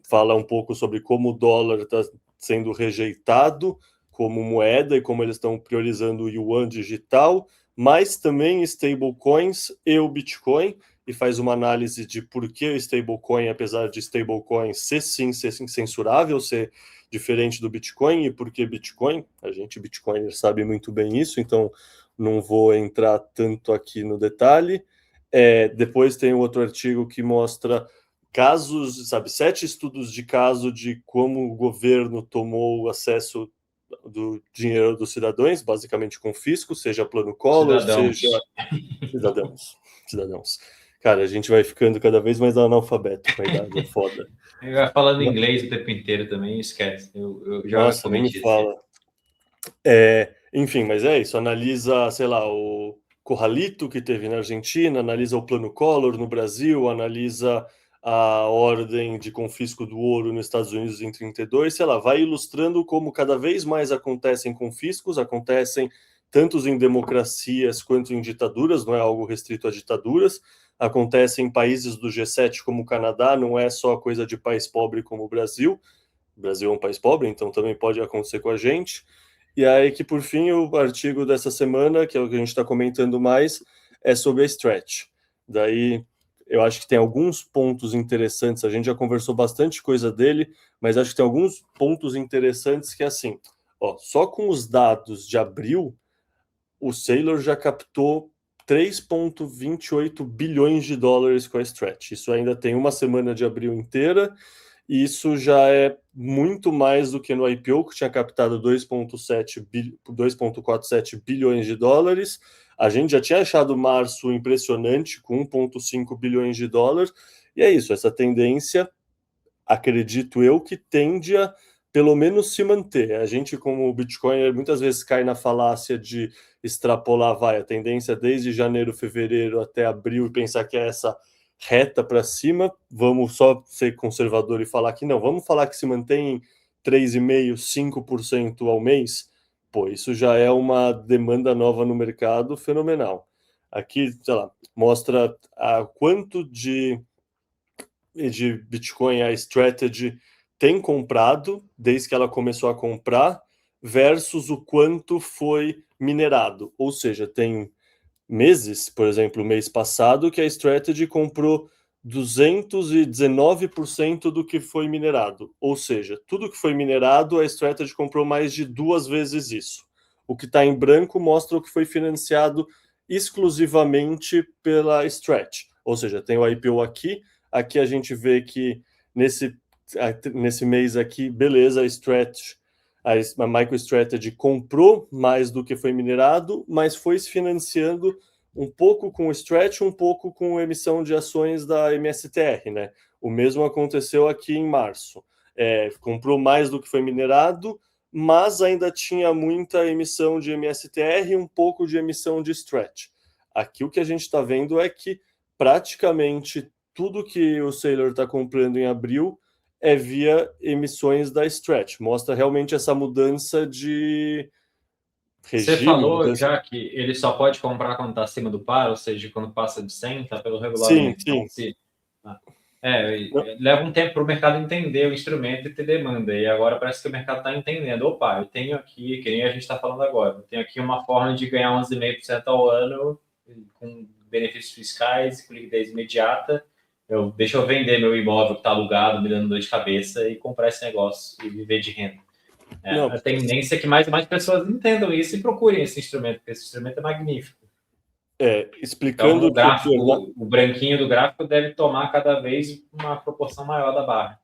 Speaker 2: fala um pouco sobre como o dólar está sendo rejeitado como moeda e como eles estão priorizando o yuan digital, mas também stablecoins e o Bitcoin, e faz uma análise de por que o stablecoin, apesar de stablecoin ser censurável, ser diferente do Bitcoin, e por que Bitcoin, a gente Bitcoiner sabe muito bem isso, então não vou entrar tanto aqui no detalhe. Depois tem outro artigo que mostra casos, 7 estudos de caso de como o governo tomou o acesso do dinheiro dos cidadãos, basicamente com fisco, seja plano Collor,
Speaker 1: Cidadãos.
Speaker 2: seja cidadãos. Cara, a gente vai ficando cada vez mais analfabeto com a idade, é foda.
Speaker 1: Eu ia falando inglês o tempo inteiro também, esquece. Eu já
Speaker 2: Nossa, nem me
Speaker 1: cometi esse.
Speaker 2: fala. Enfim, mas é isso. Analisa, sei lá, o Corralito que teve na Argentina, analisa o plano Collor no Brasil, analisa a ordem de confisco do ouro nos Estados Unidos em 32, sei lá, vai ilustrando como cada vez mais acontecem confiscos, acontecem tanto em democracias quanto em ditaduras, não é algo restrito a ditaduras, acontece em países do G7 como o Canadá, não é só coisa de país pobre como o Brasil. O Brasil é um país pobre, então também pode acontecer com a gente. E aí que, por fim, o artigo dessa semana, que é o que a gente está comentando mais, é sobre a Stretch. Daí, eu acho que tem alguns pontos interessantes, a gente já conversou bastante coisa dele, mas acho que tem alguns pontos interessantes que, assim, só com os dados de abril, o Saylor já captou 3,28 bilhões de dólares com a Stretch. Isso ainda tem uma semana de abril inteira, e isso já é muito mais do que no IPO, que tinha captado 2,47 bilhões de dólares. A gente já tinha achado março impressionante, com 1,5 bilhões de dólares. E é isso, essa tendência, acredito eu, que tende a, pelo menos, se manter. A gente, como o Bitcoin, muitas vezes cai na falácia de extrapolar, a tendência desde janeiro, fevereiro até abril, e pensar que é essa reta para cima, vamos só ser conservador e falar que não, vamos falar que se mantém 3,5%, 5% ao mês, pô, isso já é uma demanda nova no mercado fenomenal. Aqui, sei lá, mostra quanto de Bitcoin a Strategy tem comprado desde que ela começou a comprar versus o quanto foi minerado. Ou seja, tem meses, por exemplo, o mês passado, que a Strategy comprou 219% do que foi minerado. Ou seja, tudo que foi minerado, a Strategy comprou mais de 2 vezes isso. O que está em branco mostra o que foi financiado exclusivamente pela Stretch. Ou seja, tem o IPO aqui, aqui a gente vê que nesse mês aqui, beleza, a Stretch, a MicroStrategy comprou mais do que foi minerado, mas foi se financiando um pouco com o Stretch, um pouco com a emissão de ações da MSTR, né? O mesmo aconteceu aqui em março. Comprou mais do que foi minerado, mas ainda tinha muita emissão de MSTR e um pouco de emissão de Stretch. Aqui o que a gente está vendo é que praticamente tudo que o Saylor está comprando em abril é via emissões da Stretch. Mostra realmente essa mudança de
Speaker 1: Você
Speaker 2: regime,
Speaker 1: falou
Speaker 2: mudança...
Speaker 1: já que ele só pode comprar quando está acima do par, ou seja, quando passa de 100, está pelo
Speaker 2: Sim,
Speaker 1: regulamento. Então,
Speaker 2: sim.
Speaker 1: leva um tempo para o mercado entender o instrumento e ter demanda. E agora parece que o mercado está entendendo. Opa, eu tenho aqui, que nem a gente está falando agora, eu tenho aqui uma forma de ganhar 11,5% ao ano com benefícios fiscais, com liquidez imediata. Deixa eu vender meu imóvel que está alugado, me dando dor de cabeça, e comprar esse negócio e viver de renda. A tendência é que mais e mais pessoas entendam isso e procurem esse instrumento, porque esse instrumento é magnífico.
Speaker 2: Explicando
Speaker 1: então, o gráfico, o branquinho do gráfico deve tomar cada vez uma proporção maior da barra.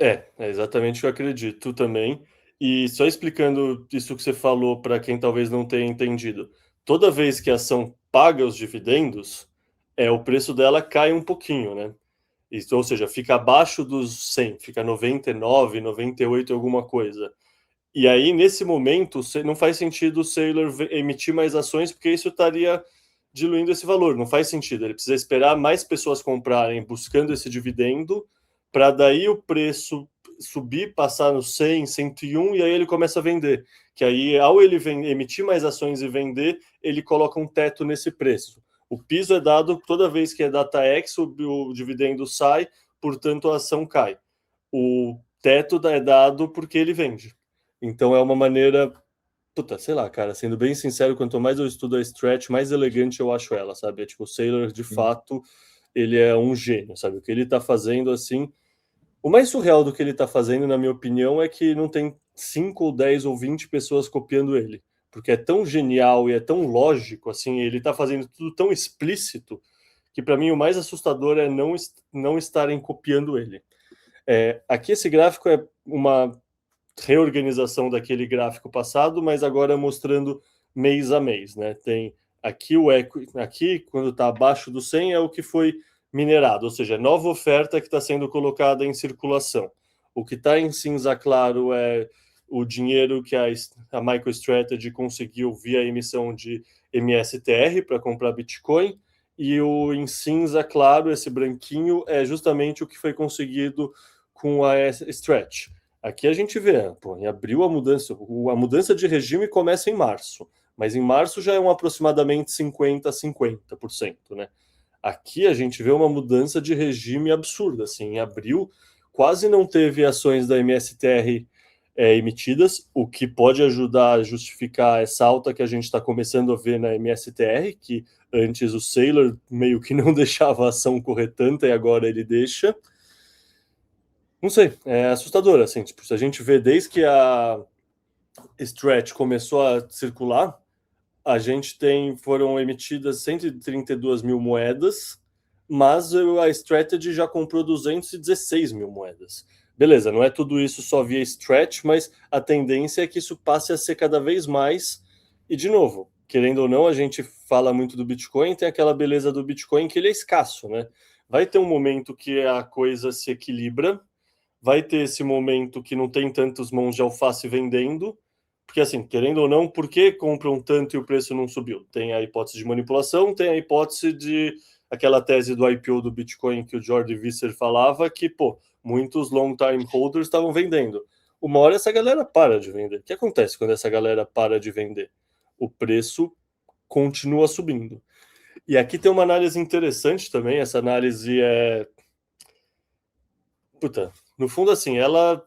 Speaker 2: É exatamente o que eu acredito também. E só explicando isso que você falou para quem talvez não tenha entendido. Toda vez que a ação paga os dividendos, o preço dela cai um pouquinho, né? Isso, ou seja, fica abaixo dos 100, fica 99, 98 alguma coisa. E aí, nesse momento, não faz sentido o Saylor emitir mais ações, porque isso estaria diluindo esse valor. Não faz sentido. Ele precisa esperar mais pessoas comprarem, buscando esse dividendo, para daí o preço subir, passar no 100, 101, e aí ele começa a vender. Que aí, ao ele emitir mais ações e vender, ele coloca um teto nesse preço. O piso é dado toda vez que é data X, o dividendo sai, portanto a ação cai. O teto é dado porque ele vende. Então é uma maneira, puta, sei lá, cara, sendo bem sincero, quanto mais eu estudo a Stretch, mais elegante eu acho ela, sabe? É tipo, o Saylor, de fato, ele é um gênio, sabe? O que ele tá fazendo, assim... O mais surreal do que ele tá fazendo, na minha opinião, é que não tem 5 ou 10 ou 20 pessoas copiando ele. Porque é tão genial e é tão lógico, assim, ele tá fazendo tudo tão explícito, que para mim o mais assustador é não estarem copiando ele. Aqui esse gráfico é uma reorganização daquele gráfico passado, mas agora mostrando mês a mês, né? Tem aqui aqui quando está abaixo do 100 é o que foi minerado, ou seja, nova oferta que está sendo colocada em circulação. O que está em cinza claro é o dinheiro que a MicroStrategy conseguiu via emissão de MSTR para comprar Bitcoin, e o em cinza claro, esse branquinho, é justamente o que foi conseguido com a Stretch. Aqui a gente vê, pô, em abril a mudança de regime começa em março, mas em março já é aproximadamente 50% a 50%, né? Aqui a gente vê uma mudança de regime absurda, assim, em abril quase não teve ações da MSTR emitidas, o que pode ajudar a justificar essa alta que a gente está começando a ver na MSTR, que antes o Saylor meio que não deixava a ação correr tanta e agora ele deixa. Não sei, é assustador, assim, tipo, se a gente vê desde que a Stretch começou a circular, foram emitidas 132 mil moedas, mas a Strategy já comprou 216 mil moedas. Beleza, não é tudo isso só via Stretch, mas a tendência é que isso passe a ser cada vez mais. E, de novo, querendo ou não, a gente fala muito do Bitcoin, tem aquela beleza do Bitcoin que ele é escasso, né? Vai ter um momento que a coisa se equilibra, vai ter esse momento que não tem tantos mãos de alface vendendo, porque assim, querendo ou não, por que compram tanto e o preço não subiu? Tem a hipótese de manipulação, tem a hipótese de aquela tese do IPO do Bitcoin que o Jordi Visser falava, que, pô, muitos long time holders estavam vendendo. Uma hora essa galera para de vender. O que acontece quando essa galera para de vender? O preço continua subindo. E aqui tem uma análise interessante também, essa análise Puta, no fundo, assim, ela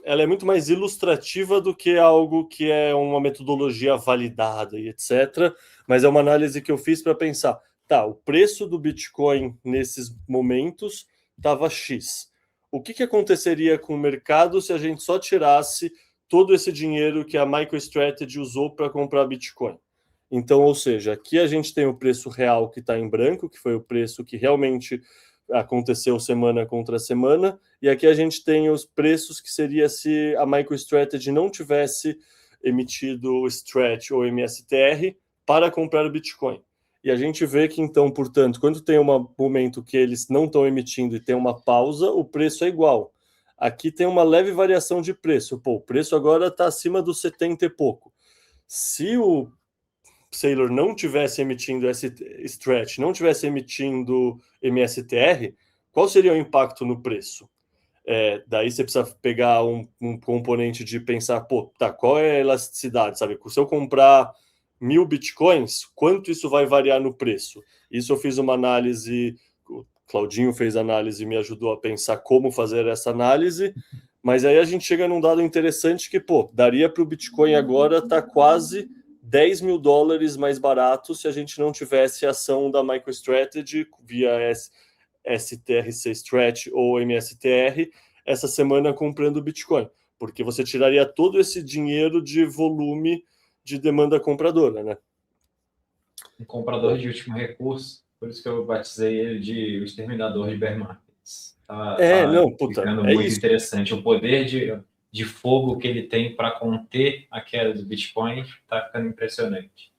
Speaker 2: é muito mais ilustrativa do que algo que é uma metodologia validada e etc. Mas é uma análise que eu fiz para pensar, tá, o preço do Bitcoin nesses momentos estava X. O que aconteceria com o mercado se a gente só tirasse todo esse dinheiro que a MicroStrategy usou para comprar Bitcoin? Então, ou seja, aqui a gente tem o preço real que está em branco, que foi o preço que realmente aconteceu semana contra semana, e aqui a gente tem os preços que seria se a MicroStrategy não tivesse emitido o Stretch ou MSTR para comprar o Bitcoin. E a gente vê que, então, portanto, quando tem um momento que eles não estão emitindo e tem uma pausa, o preço é igual. Aqui tem uma leve variação de preço. Pô, o preço agora está acima dos 70 e pouco. Se o Saylor não tivesse emitindo esse Stretch, não tivesse emitindo MSTR, qual seria o impacto no preço? Daí você precisa pegar um componente de pensar, pô, tá, qual é a elasticidade, sabe? Se eu comprar 1.000 bitcoins, quanto isso vai variar no preço? Isso eu fiz uma análise, o Claudinho fez análise e me ajudou a pensar como fazer essa análise, mas aí a gente chega num dado interessante que, pô, daria para o Bitcoin agora estar quase $10 mil mais barato se a gente não tivesse a ação da MicroStrategy via STRC Stretch ou MSTR essa semana comprando Bitcoin, porque você tiraria todo esse dinheiro de volume de demanda compradora, né?
Speaker 1: Um comprador de último recurso, por isso que eu batizei ele de o exterminador de bear markets. Tá
Speaker 2: não, puta,
Speaker 1: ficando
Speaker 2: é
Speaker 1: muito
Speaker 2: isso.
Speaker 1: interessante o poder de de fogo que ele tem para conter a queda do Bitcoin está ficando impressionante.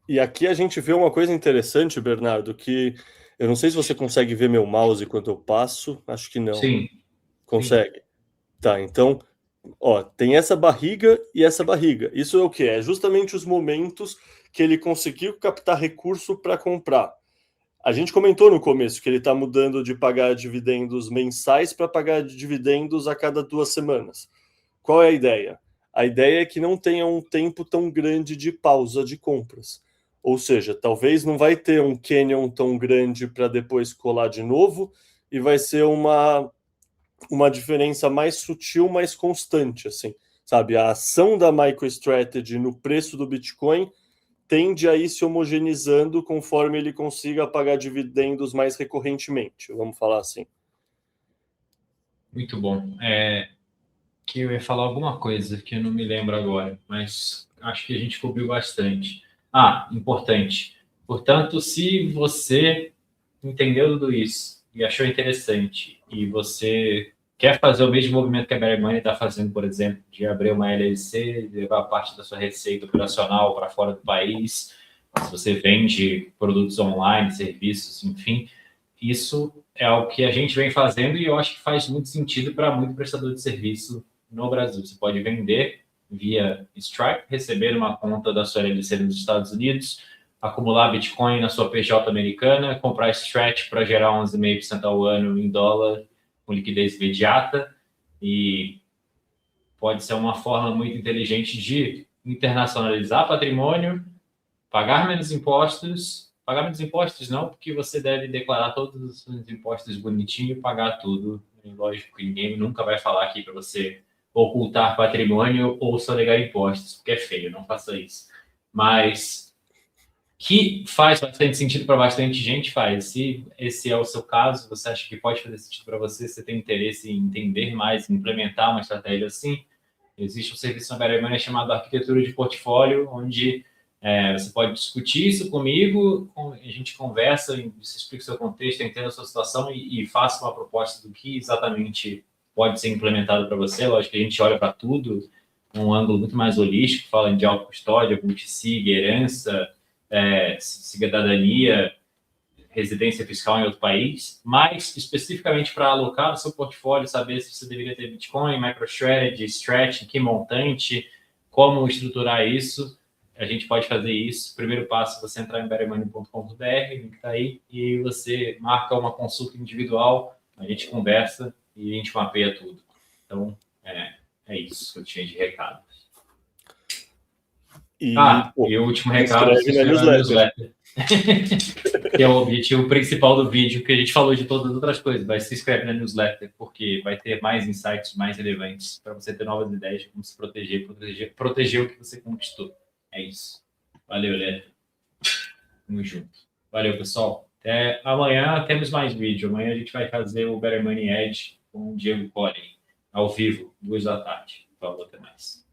Speaker 2: E aqui a gente vê uma coisa interessante, Bernardo, que eu não sei se você consegue ver meu mouse enquanto eu passo, acho que não.
Speaker 1: Sim.
Speaker 2: Consegue? Sim. Tá, então, ó, tem essa barriga e essa barriga. Isso é o quê? É justamente os momentos que ele conseguiu captar recurso para comprar. A gente comentou no começo que ele está mudando de pagar dividendos mensais para pagar dividendos a cada 2 semanas. Qual é a ideia? A ideia é que não tenha um tempo tão grande de pausa de compras. Ou seja, talvez não vai ter um canyon tão grande para depois colar de novo e vai ser uma diferença mais sutil, mais constante, assim, sabe? A ação da MicroStrategy no preço do Bitcoin tende a ir se homogeneizando conforme ele consiga pagar dividendos mais recorrentemente, vamos falar assim.
Speaker 1: Muito bom. Que eu ia falar alguma coisa que eu não me lembro agora, mas acho que a gente cobriu bastante. Importante. Portanto, se você entendeu tudo isso e achou interessante e você quer fazer o mesmo movimento que a Better Money está fazendo, por exemplo, de abrir uma LLC, levar parte da sua receita operacional para fora do país, se você vende produtos online, serviços, enfim, isso é algo que a gente vem fazendo e eu acho que faz muito sentido para muito prestador de serviço no Brasil. Você pode vender via Stripe, receber uma conta da sua LLC nos Estados Unidos, acumular Bitcoin na sua PJ americana, comprar Stretch para gerar 11,5% ao ano em dólar com liquidez imediata e pode ser uma forma muito inteligente de internacionalizar patrimônio, pagar menos impostos não, porque você deve declarar todos os seus impostos bonitinho e pagar tudo. E lógico que ninguém nunca vai falar aqui para você ocultar patrimônio ou sonegar impostos, porque é feio, não faça isso. Mas que faz bastante sentido para bastante gente, faz. Se esse é o seu caso, você acha que pode fazer sentido para você, você tem interesse em entender mais, implementar uma estratégia assim, existe um serviço na Better Money chamado Arquitetura de Portfólio, onde você pode discutir isso comigo, a gente conversa, você explica o seu contexto, entenda a sua situação e faça uma proposta do que exatamente pode ser implementado para você. Lógico que a gente olha para tudo, um ângulo muito mais holístico, fala de autocustódia, multisig, herança, cidadania, residência fiscal em outro país, mas especificamente para alocar no seu portfólio, saber se você deveria ter Bitcoin, MicroStrategy, Stretch, em que montante, como estruturar isso, a gente pode fazer isso. O primeiro passo é você entrar em bettermoney.com.br, link está aí, e você marca uma consulta individual, a gente conversa e a gente mapeia tudo. Então, é isso que eu tinha de recado. E o último recado, se inscreve na newsletter. Que é o objetivo principal do vídeo, que a gente falou de todas as outras coisas. Vai se inscreve na newsletter, porque vai ter mais insights mais relevantes para você ter novas ideias de como se proteger o que você conquistou. É isso. Valeu, Léo. Tamo junto. Valeu, pessoal. Até amanhã temos mais vídeo. Amanhã a gente vai fazer o Better Money Edge com o Diego Collin, ao vivo, 2 da tarde. Falou, até mais.